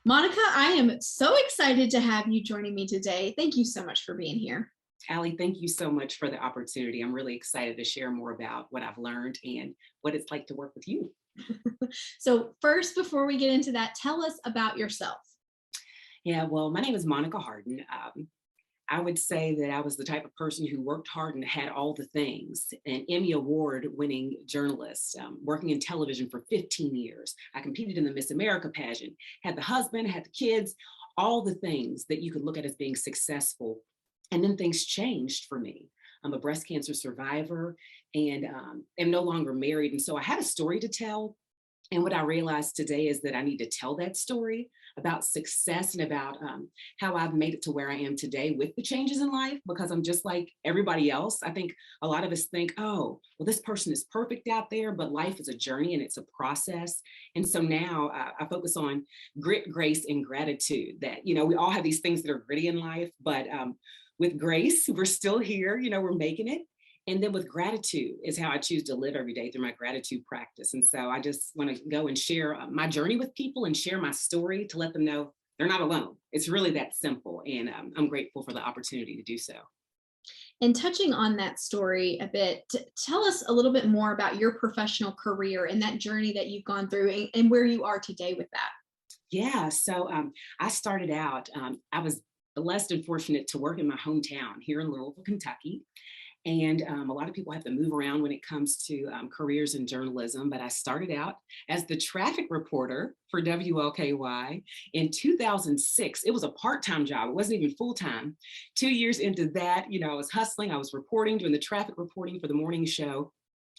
Monica, I am so excited to have you joining me today. Thank you so much for being here. Allie, thank you so much for the opportunity. I'm really excited to share more about what I've learned and what it's like to work with you. So first, before we get into that, tell us about yourself. Yeah, well, my name is Monica Hardin. I would say that I was the type of person who worked hard and had all the things. An Emmy Award winning journalist, working in television for 15 years. I competed in the Miss America pageant, had the husband, had the kids, all the things that you could look at as being successful. And then things changed for me. I'm a breast cancer survivor and am no longer married. And so I had a story to tell. And what I realized today is that I need to tell that story about success and about how I've made it to where I am today with the changes in life, because I'm just like everybody else. I think a lot of us think, oh, well, this person is perfect out there, but life is a journey and it's a process. And so now I focus on grit, grace, and gratitude that, we all have these things that are gritty in life, but with grace, we're still here, we're making it. And then with gratitude is how I choose to live every day through my gratitude practice. And so I just want to go and share my journey with people and share my story to let them know they're not alone. It's really that simple. And I'm grateful for the opportunity to do so. And touching on that story a bit, tell us a little bit more about your professional career and that journey that you've gone through and where you are today with that. Yeah, so I started out, I was blessed and fortunate to work in my hometown here in Louisville, Kentucky. And a lot of people have to move around when it comes to careers in journalism. But I started out as the traffic reporter for WLKY in 2006. It was a part-time job. It wasn't even full-time. 2 years into that, I was hustling. I was reporting, doing the traffic reporting for the morning show.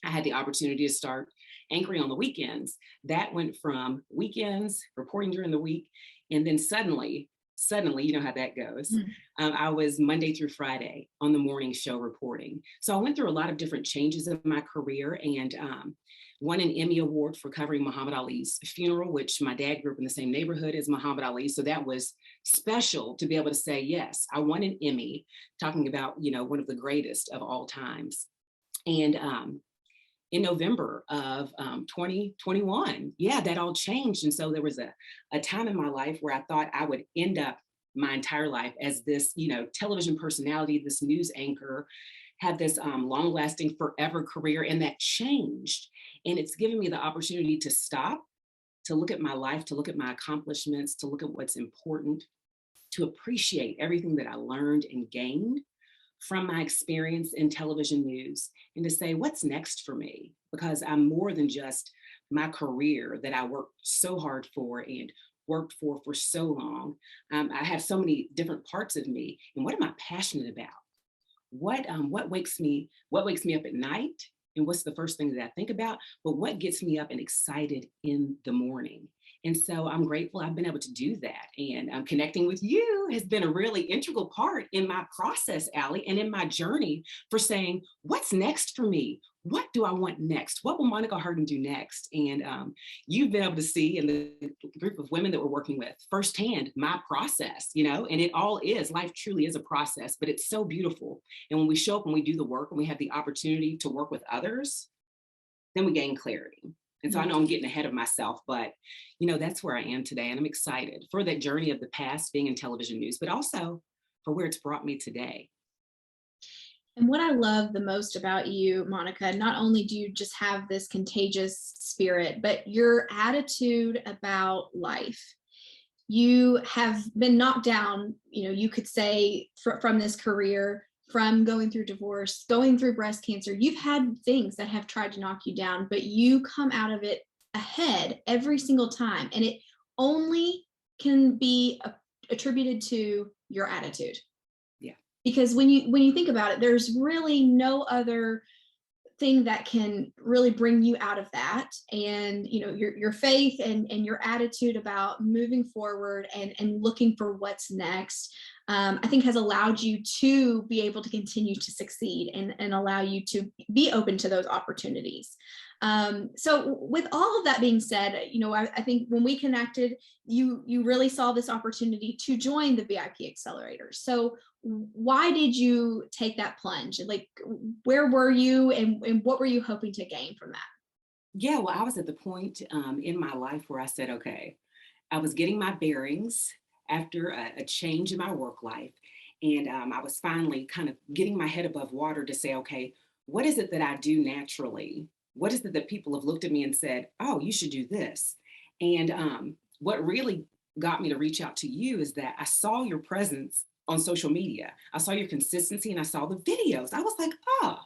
I had the opportunity to start anchoring on the weekends. That went from weekends, reporting during the week, and then suddenly, you know how that goes. I was Monday through Friday on the morning show reporting. So I went through a lot of different changes in my career and won an Emmy Award for covering Muhammad Ali's funeral, which my dad grew up in the same neighborhood as Muhammad Ali. So that was special to be able to say, yes, I won an Emmy talking about, one of the greatest of all times. And in November of 2021. Yeah, that all changed. And so there was a time in my life where I thought I would end up my entire life as this, television personality, this news anchor, have this long lasting forever career. And that changed. And it's given me the opportunity to stop, to look at my life, to look at my accomplishments, to look at what's important, to appreciate everything that I learned and gained from my experience in television news, and to say, what's next for me? Because I'm more than just my career that I worked so hard for and worked for so long. I have so many different parts of me. And what am I passionate about? What wakes me up at night? And what's the first thing that I think about? But what gets me up and excited in the morning? And so I'm grateful I've been able to do that. And connecting with you has been a really integral part in my process, Allie, and in my journey for saying, what's next for me? What do I want next? What will Monica Hardin do next? And you've been able to see in the group of women that we're working with firsthand my process, and it all is, life truly is a process, but it's so beautiful. And when we show up and we do the work and we have the opportunity to work with others, then we gain clarity. And so I know I'm getting ahead of myself, but that's where I am today. And I'm excited for that journey of the past being in television news, but also for where it's brought me today. And what I love the most about you, Monica, not only do you just have this contagious spirit, but your attitude about life. You have been knocked down, you could say from this career, from going through divorce, going through breast cancer. You've had things that have tried to knock you down, but you come out of it ahead every single time. And it only can be attributed to your attitude. Yeah. Because when you think about it, there's really no other thing that can really bring you out of that. And your faith and your attitude about moving forward and looking for what's next, I think has allowed you to be able to continue to succeed and allow you to be open to those opportunities. So with all of that being said, I think when we connected, you really saw this opportunity to join the VIP Accelerator. So why did you take that plunge? Like, where were you and what were you hoping to gain from that? Yeah, well, I was at the point in my life where I said, okay, I was getting my bearings after a change in my work life. And I was finally kind of getting my head above water to say, okay, what is it that I do naturally? What is it that people have looked at me and said, oh, you should do this? And what really got me to reach out to you is that I saw your presence on social media. I saw your consistency and I saw the videos. I was like, oh,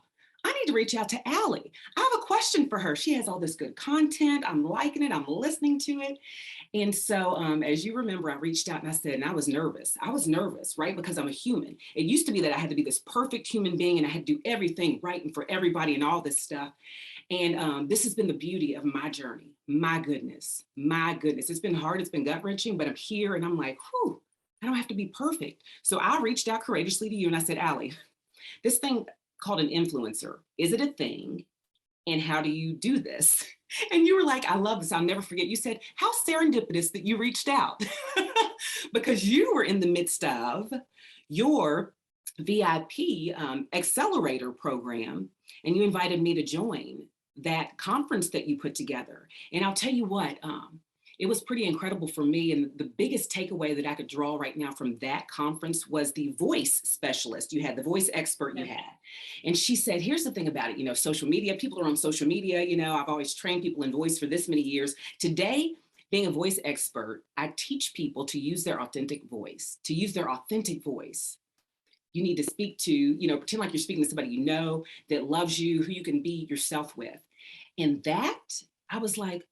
I need to reach out to Allie. I have a question for her. She has all this good content. I'm liking it. I'm listening to it. And so, as you remember, I reached out and I said, and I was nervous. I was nervous, right? Because I'm a human. It used to be that I had to be this perfect human being and I had to do everything right and for everybody and all this stuff. And this has been the beauty of my journey. My goodness, my goodness. It's been hard. It's been gut wrenching, but I'm here and I'm like, whew, I don't have to be perfect. So I reached out courageously to you and I said, Allie, this thing called an influencer, is it a thing? And how do you do this? And you were like, I love this. I'll never forget. You said, how serendipitous that you reached out because you were in the midst of your VIP Accelerator program and you invited me to join that conference that you put together. And I'll tell you what, it was pretty incredible for me. And the biggest takeaway that I could draw right now from that conference was the voice specialist you had, the voice expert you had. And she said, here's the thing about it, you know, social media, people are on social media, you know, I've always trained people in voice for this many years. Today, being a voice expert, I teach people to use their authentic voice, to use their authentic voice. You need to speak to, you know, pretend like you're speaking to somebody you know that loves you, who you can be yourself with. And that, I was like,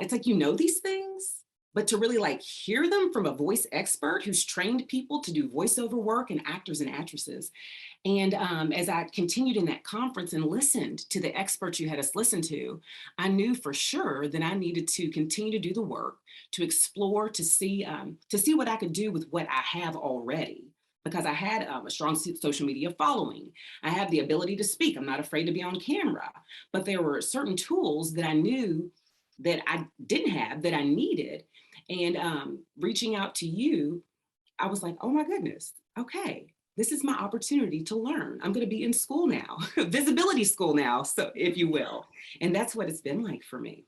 it's like, you know, these things, but to really like hear them from a voice expert who's trained people to do voiceover work and actors and actresses. And as I continued in that conference and listened to the experts you had us listen to, I knew for sure that I needed to continue to do the work, to explore, to see what I could do with what I have already. Because I had a strong social media following. I have the ability to speak. I'm not afraid to be on camera. But there were certain tools that I knew that I didn't have, that I needed. And reaching out to you, I was like, oh my goodness, okay, this is my opportunity to learn. I'm going to be in school now, visibility school now, so if you will. And that's what it's been like for me.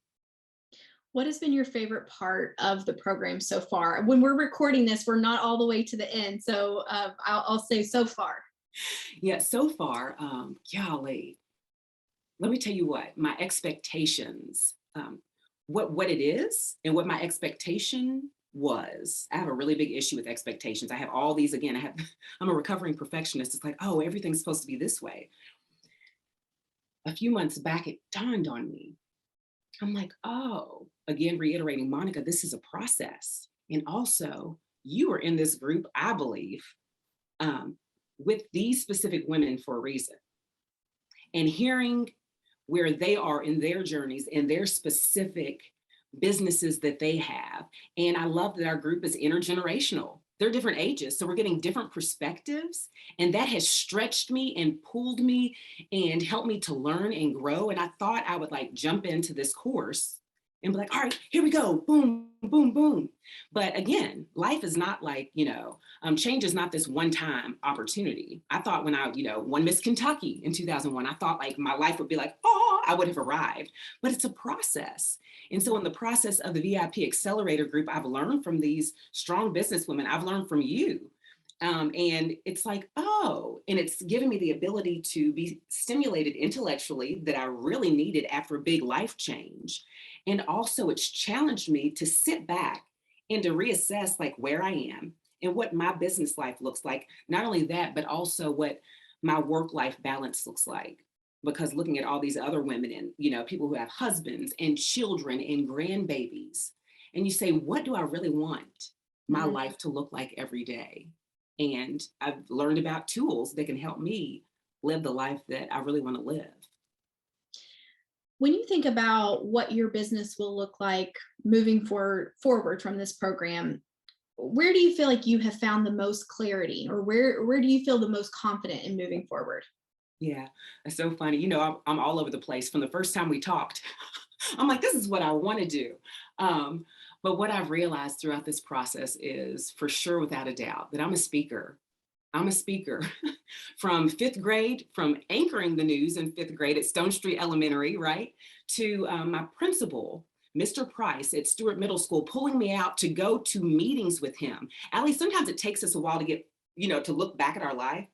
What has been your favorite part of the program so far? When we're recording this, we're not all the way to the end. So I'll say so far. Yeah, so far, golly, let me tell you what, my expectations, what it is and what my expectation was. I have a really big issue with expectations. I have all these, again, I'm a recovering perfectionist. It's like, oh, everything's supposed to be this way. A few months back, it dawned on me. I'm like, oh, again, reiterating, Monica, this is a process. And also, you are in this group, I believe, with these specific women for a reason. And hearing where they are in their journeys and their specific businesses that they have. And I love that our group is intergenerational. They're different ages, so we're getting different perspectives. And that has stretched me and pulled me and helped me to learn and grow. And I thought I would like jump into this course and be like, all right, here we go, boom, boom, boom. But again, life is not like, change is not this one-time opportunity. I thought when I, won Miss Kentucky in 2001, I thought like my life would be like, oh, I would have arrived, but it's a process. And so in the process of the VIP Accelerator group, I've learned from these strong businesswomen. I've learned from you. And it's like, oh, and it's given me the ability to be stimulated intellectually that I really needed after a big life change. And also it's challenged me to sit back and to reassess like where I am and what my business life looks like. Not only that, but also what my work-life balance looks like. Because looking at all these other women and, people who have husbands and children and grandbabies, and you say, what do I really want my life to look like every day? And I've learned about tools that can help me live the life that I really want to live. When you think about what your business will look like moving forward from this program, where do you feel like you have found the most clarity, or where do you feel the most confident in moving forward? Yeah, it's so funny. I'm all over the place. From the first time we talked, I'm like, this is what I want to do. But what I've realized throughout this process is, for sure, without a doubt, that I'm a speaker. I'm a speaker from fifth grade, from anchoring the news in fifth grade at Stone Street Elementary, right, to my principal, Mr. Price at Stewart Middle School, pulling me out to go to meetings with him. Allie, sometimes it takes us a while to get, to look back at our life.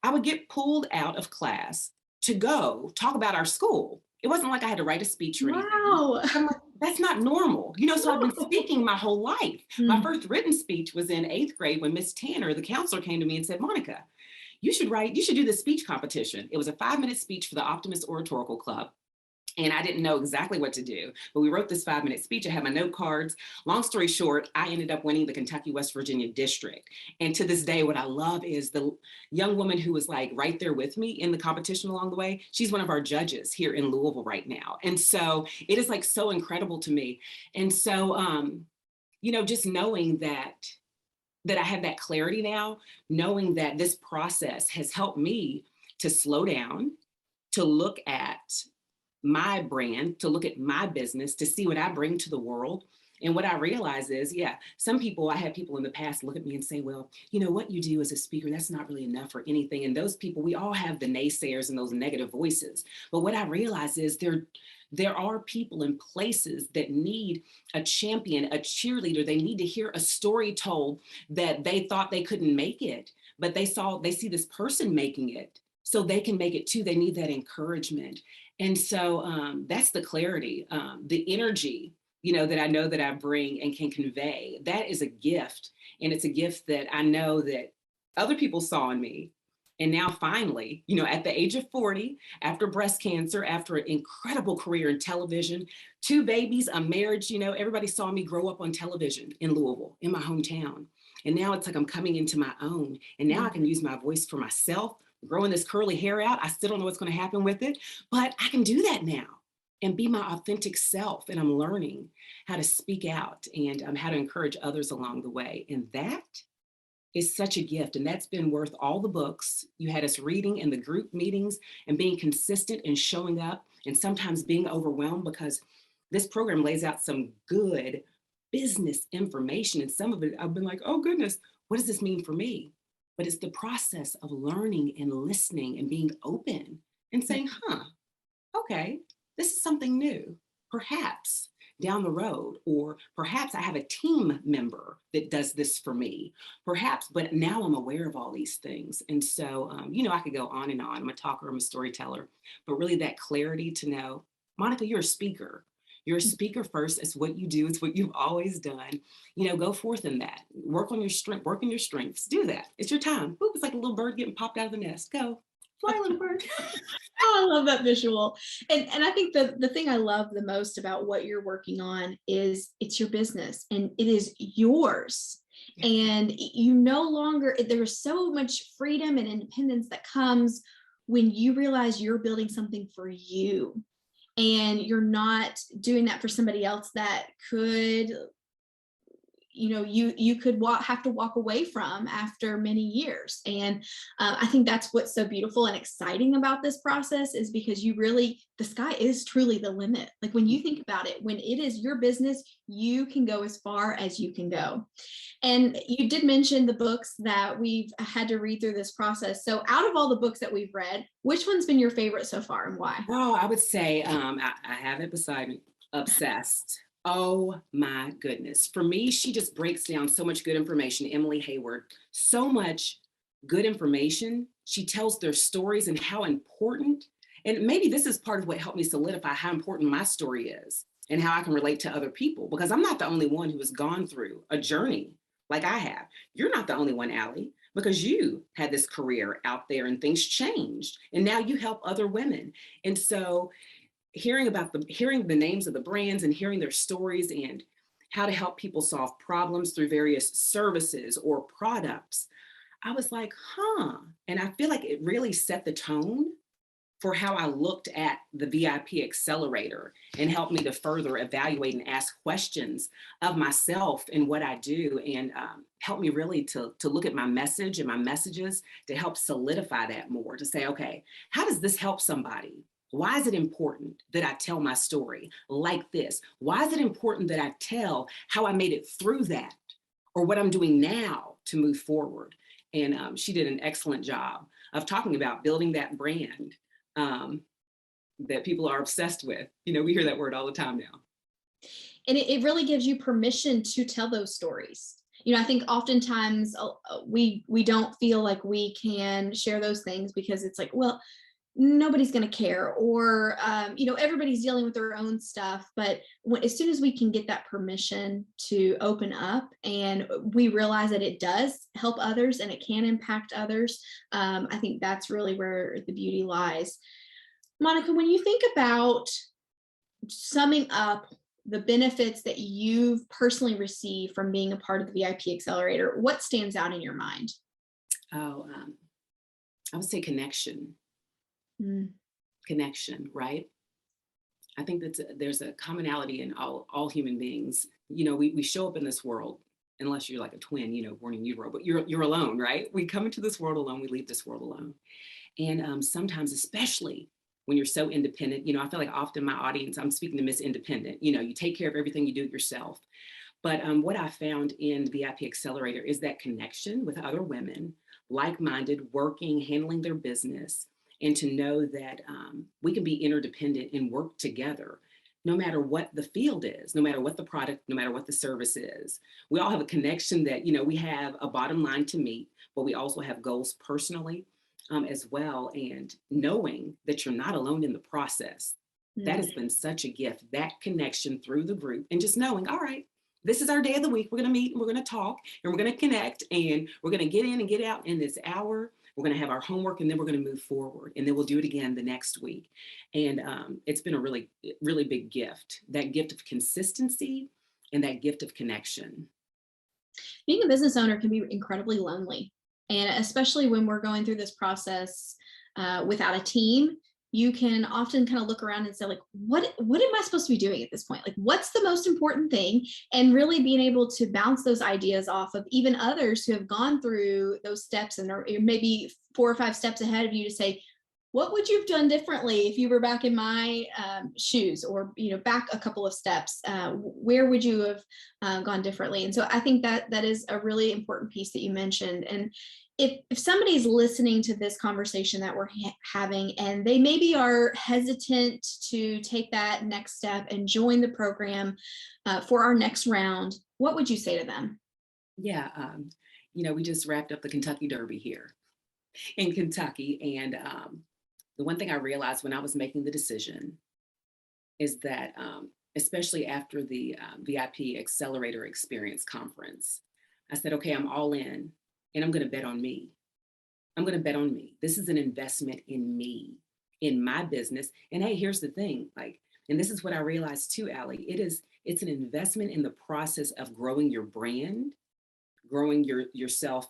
I would get pulled out of class to go talk about our school. It wasn't like I had to write a speech or anything. Wow. I'm like, that's not normal. So I've been speaking my whole life. My first written speech was in 8th grade when Miss Tanner, the counselor, came to me and said, Monica, you should do the speech competition. It was a 5-minute speech for the Optimist Oratorical Club. And I didn't know exactly what to do, but we wrote this 5-minute speech. I had my note cards. Long story short, I ended up winning the Kentucky West Virginia district. And to this day, what I love is the young woman who was like right there with me in the competition along the way. She's one of our judges here in Louisville right now. And so it is like so incredible to me. And so, just knowing that I have that clarity now, knowing that this process has helped me to slow down, to look at my brand, to look at my business, to see what I bring to the world. And what I realize is, I had people in the past look at me and say, well, what you do as a speaker, that's not really enough for anything. And those people, we all have the naysayers and those negative voices. But what I realize is there are people in places that need a champion, a cheerleader. They need to hear a story told that they thought they couldn't make it, but they see this person making it, so they can make it too. They need that encouragement. And so that's the clarity, the energy, that I know that I bring and can convey. That is a gift. And it's a gift that I know that other people saw in me. And now finally, at the age of 40, after breast cancer, after an incredible career in television, 2 babies, a marriage, everybody saw me grow up on television in Louisville, in my hometown. And now it's like I'm coming into my own. And now I can use my voice for myself, growing this curly hair out. I still don't know what's going to happen with it, but I can do that now and be my authentic self. And I'm learning how to speak out and how to encourage others along the way. And that is such a gift. And that's been worth all the books you had us reading and the group meetings and being consistent and showing up and sometimes being overwhelmed, because this program lays out some good business information. And some of it, I've been like, oh goodness, what does this mean for me? But it's the process of learning and listening and being open and saying, okay, this is something new, perhaps down the road, or perhaps I have a team member that does this for me, perhaps, but now I'm aware of all these things. And so, I could go on and on. I'm a talker, I'm a storyteller, but really that clarity to know, Monica, you're a speaker. You're a speaker first. It's what you do. It's what you've always done. Go forth in that. Work on your strength. Work on your strengths. Do that. It's your time. Ooh, it's like a little bird getting popped out of the nest. Go. Fly, little bird. Oh, I love that visual. And I think the thing I love the most about what you're working on is it's your business and it is yours. And you no longer, there's so much freedom and independence that comes when you realize you're building something for you. And you're not doing that for somebody else that could, you could have to walk away from after many years. And I think that's what's so beautiful and exciting about this process, is because the sky is truly the limit. Like when you think about it, when it is your business, you can go as far as you can go. And you did mention the books that we've had to read through this process. So out of all the books that we've read, which one's been your favorite so far and why? Oh, I would say I have it beside me, Obsessed. Oh my goodness. For me, she just breaks down so much good information. Emily Hayward, so much good information. She tells their stories and how important, and maybe this is part of what helped me solidify how important my story is and how I can relate to other people, because I'm not the only one who has gone through a journey like I have. You're not the only one, Allie, because you had this career out there and things changed and now you help other women. And so hearing the names of the brands and hearing their stories and how to help people solve problems through various services or products, I was like, and I feel like it really set the tone for how I looked at the VIP Accelerator and helped me to further evaluate and ask questions of myself and what I do, and helped me really to look at my message and my messages to help solidify that more, to say, okay, how does this help somebody? Why is it important that I tell my story like this? Why is it important that I tell how I made it through that, or what I'm doing now to move forward? And she did an excellent job of talking about building that brand that people are obsessed with. We hear that word all the time now. And it really gives you permission to tell those stories. I think oftentimes we don't feel like we can share those things because it's like, well, nobody's going to care, or everybody's dealing with their own stuff. But as soon as we can get that permission to open up, and we realize that it does help others and it can impact others, I think that's really where the beauty lies. Monica, when you think about summing up the benefits that you've personally received from being a part of the VIP Accelerator, what stands out in your mind? Oh, I would say connection. Mm. Connection, right? I think that there's a commonality in all human beings. We show up in this world, unless you're like a twin, born in utero, but you're alone, right? We come into this world alone, we leave this world alone. And sometimes, especially when you're so independent, I feel like often my audience, I'm speaking to Miss Independent, you take care of everything, you do it yourself. But what I found in the VIP Accelerator is that connection with other women, like-minded, working, handling their business, and to know that we can be interdependent and work together, no matter what the field is, no matter what the product, no matter what the service is. We all have a connection that, we have a bottom line to meet, but we also have goals personally as well. And knowing that you're not alone in the process, that has been such a gift, that connection through the group, and just knowing, all right, this is our day of the week. We're going to meet and we're going to talk and we're going to connect and we're going to get in and get out in this hour. We're going to have our homework and then we're going to move forward, and then we'll do it again the next week. And it's been a really, really big gift, that gift of consistency and that gift of connection. Being a business owner can be incredibly lonely. And especially when we're going through this process without a team, you can often kind of look around and say, like, what am I supposed to be doing at this point? Like, what's the most important thing? And really being able to bounce those ideas off of even others who have gone through those steps and are maybe 4 or 5 steps ahead of you, to say, what would you have done differently if you were back in my shoes, or back a couple of steps? Where would you have gone differently? And so I think that is a really important piece that you mentioned. And if somebody's listening to this conversation that we're having, and they maybe are hesitant to take that next step and join the program for our next round, what would you say to them? Yeah, we just wrapped up the Kentucky Derby here in Kentucky, and the one thing I realized when I was making the decision is that, especially after the VIP Accelerator Experience Conference, I said, okay, I'm all in and I'm going to bet on me. I'm going to bet on me. This is an investment in me, in my business. And hey, here's the thing, and this is what I realized too, Allie, it's an investment in the process of growing your brand, growing yourself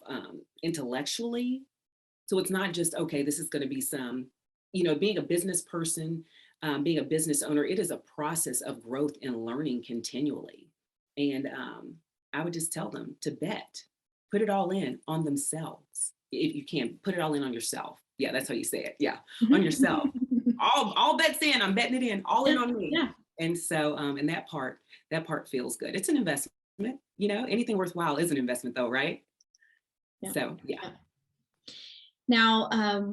intellectually. So it's not just, okay, this is going to be some, being a business person, being a business owner, it is a process of growth and learning continually. And I would just tell them to bet, put it all in on themselves. If you can, put it all in on yourself. Yeah, that's how you say it. Yeah, on yourself. all bets in. I'm betting it in. All in on me. Yeah. And so, and that part feels good. It's an investment. Anything worthwhile is an investment, though, right? Yeah. So, yeah. Now,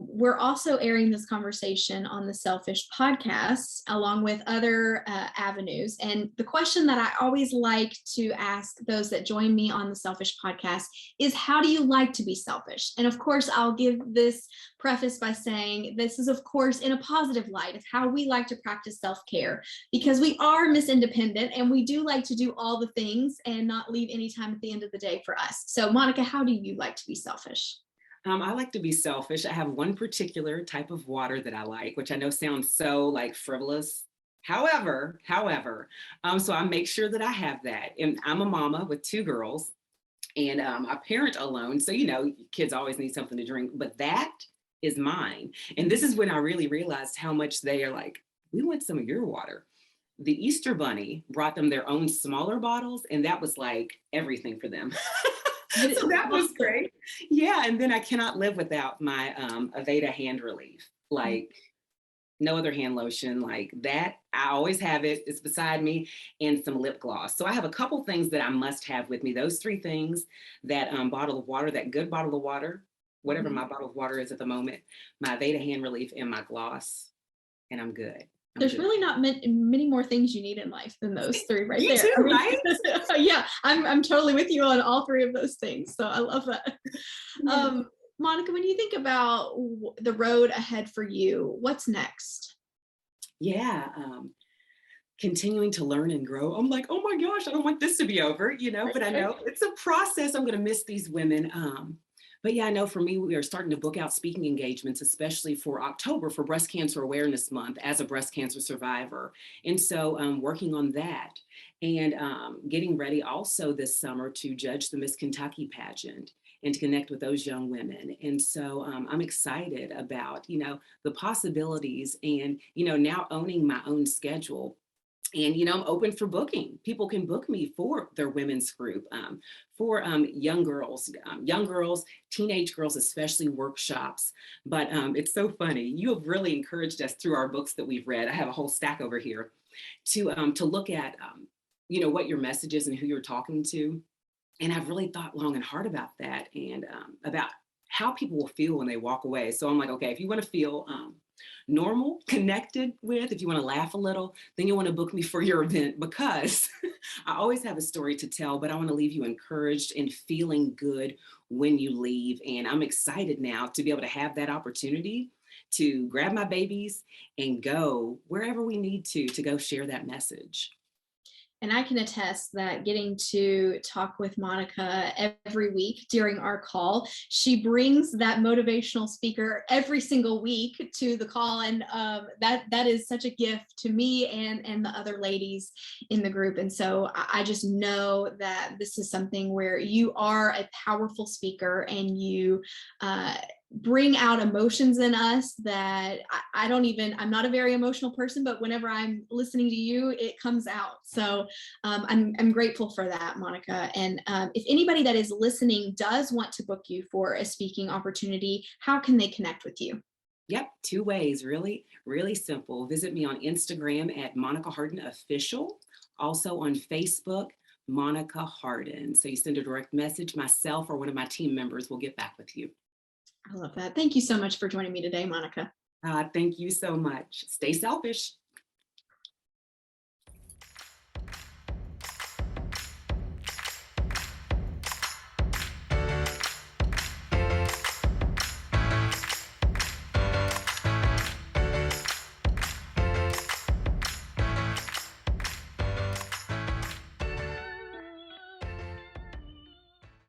we're also airing this conversation on the Selfish podcast, along with other avenues. And the question that I always like to ask those that join me on the Selfish podcast is, how do you like to be selfish? And of course, I'll give this preface by saying this is, of course, in a positive light of how we like to practice self-care, because we are Miss Independent and we do like to do all the things and not leave any time at the end of the day for us. So, Monica, how do you like to be selfish? I like to be selfish. I have one particular type of water that I like, which I know sounds so frivolous. However, so I make sure that I have that. And I'm a mama with 2 girls, and I parent alone. So, kids always need something to drink, but that is mine. And this is when I really realized how much they are like, we want some of your water. The Easter Bunny brought them their own smaller bottles, and that was like everything for them. So that was great. Yeah. And then I cannot live without my Aveda hand relief, no other hand lotion like that. I always have it. It's beside me, and some lip gloss. So I have a couple things that I must have with me. Those 3 things, that bottle of water, that good bottle of water, whatever my bottle of water is at the moment, my Aveda hand relief, and my gloss, and I'm good. I'm There's good. really not many more things you need in life than those three right Me there. too, I mean, right? yeah, I'm totally with you on all three of those things. So I love that. Yeah. Monica, when you think about the road ahead for you, what's next? Yeah. Continuing to learn and grow. I'm like, oh my gosh, I don't want this to be over, but I know it's a process. I'm going to miss these women. But yeah, I know for me, we are starting to book out speaking engagements, especially for October for Breast Cancer Awareness Month as a breast cancer survivor. And so working on that and getting ready also this summer to judge the Miss Kentucky pageant and to connect with those young women. And so I'm excited about, the possibilities and, now owning my own schedule. And I'm open for booking. People can book me for their women's group, for young girls, teenage girls, especially workshops. But it's so funny. You have really encouraged us through our books that we've read. I have a whole stack over here to look at, what your message is and who you're talking to. And I've really thought long and hard about that and about how people will feel when they walk away. So I'm like, okay, if you want to feel normal, connected with, if you want to laugh a little, then you want to book me for your event because I always have a story to tell, but I want to leave you encouraged and feeling good when you leave. And I'm excited now to be able to have that opportunity to grab my babies and go wherever we need to go share that message. And I can attest that getting to talk with Monica every week during our call, she brings that motivational speaker every single week to the call. And that is such a gift to me and the other ladies in the group. And so I just know that this is something where you are a powerful speaker and you bring out emotions in us that I'm not a very emotional person, but whenever I'm listening to you, it comes out. So I'm grateful for that, Monica. And if anybody that is listening does want to book you for a speaking opportunity, how can they connect with you? Yep, two ways, really, really simple. Visit me on Instagram at Monica Hardin Official, also on Facebook, Monica Hardin. So you send a direct message, myself or one of my team members will get back with you. I love that. Thank you so much for joining me today, Monica. Thank you so much. Stay selfish.